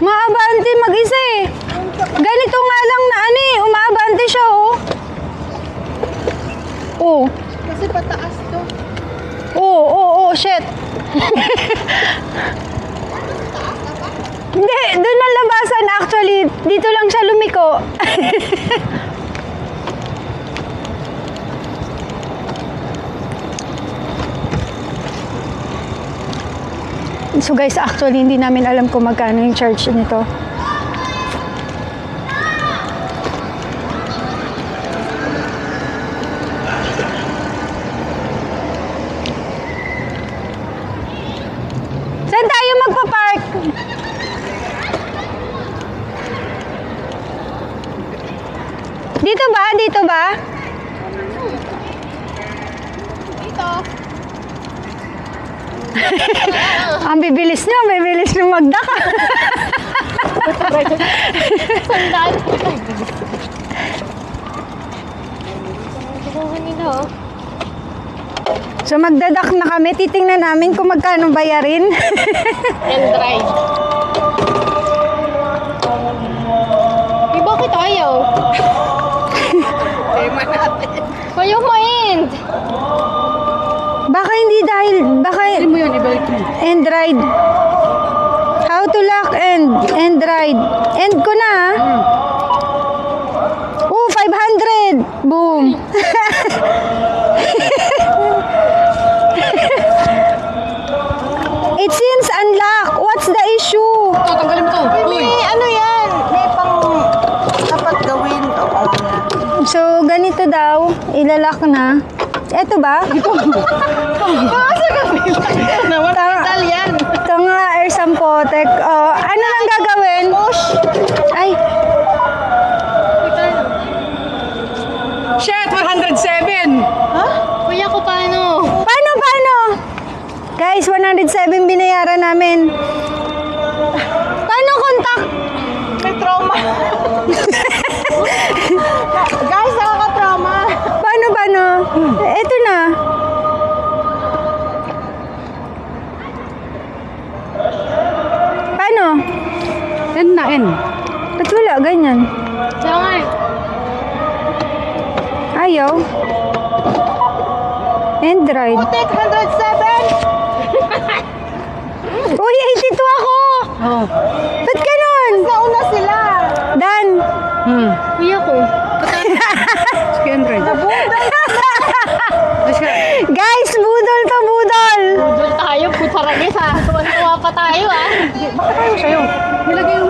Maabante mag-isa eh. Ganito nga lang na ano eh. Umaabante siya oh. Oh. Kasi pataas to. Oo, shit. Hindi, doon ang labasan actually. Dito lang siya lumiko. So guys, actually hindi namin alam kung magkano yung charge nito. Saan tayo magpa-park? Dito ba? Dito ba? Dito. Ang bibilis nyo, bibilis nyo magdaka. Sandal. Kanina oh. So magdadak na kami, titingnan namin kung magkano bayarin. And drive. Bakit ayaw? Ayaw mo end. Baka hindi dahil, baka mo yun, ibalik mo. end ride. How to lock end ride. End ko na. Oh, 500. Boom. It seems unlocked. What's the issue? Tanggalin mo to. May ano yan? May pang dapat gawin. So, ganito daw. Ilalak na. Eto ba? Baka gawin. Nawala yan. Ito nga, air sampotek. Oh, ano lang gagawin? Push. Ay, Shit, 107. Ha? Kuya ko paano? paano? Guys, 107 binayaran namin. Paano contact? May trauma. Guys, nakaka-trauma. Paano? Eto na. Paano? N na N. Ba't wala ganyan? Kaya nga eh. Ayaw. End ride. Putik, 107. Uy, 82 ako! Oo. Ba't ganun? Nauna sila. Dan. Kuya ko. Si Android. Guys, budol to, budol! Budol tayo, putaragis ha. Tuwan-tuwa pa tayo ha. Bakit tayo sa'yo? Nilagay yung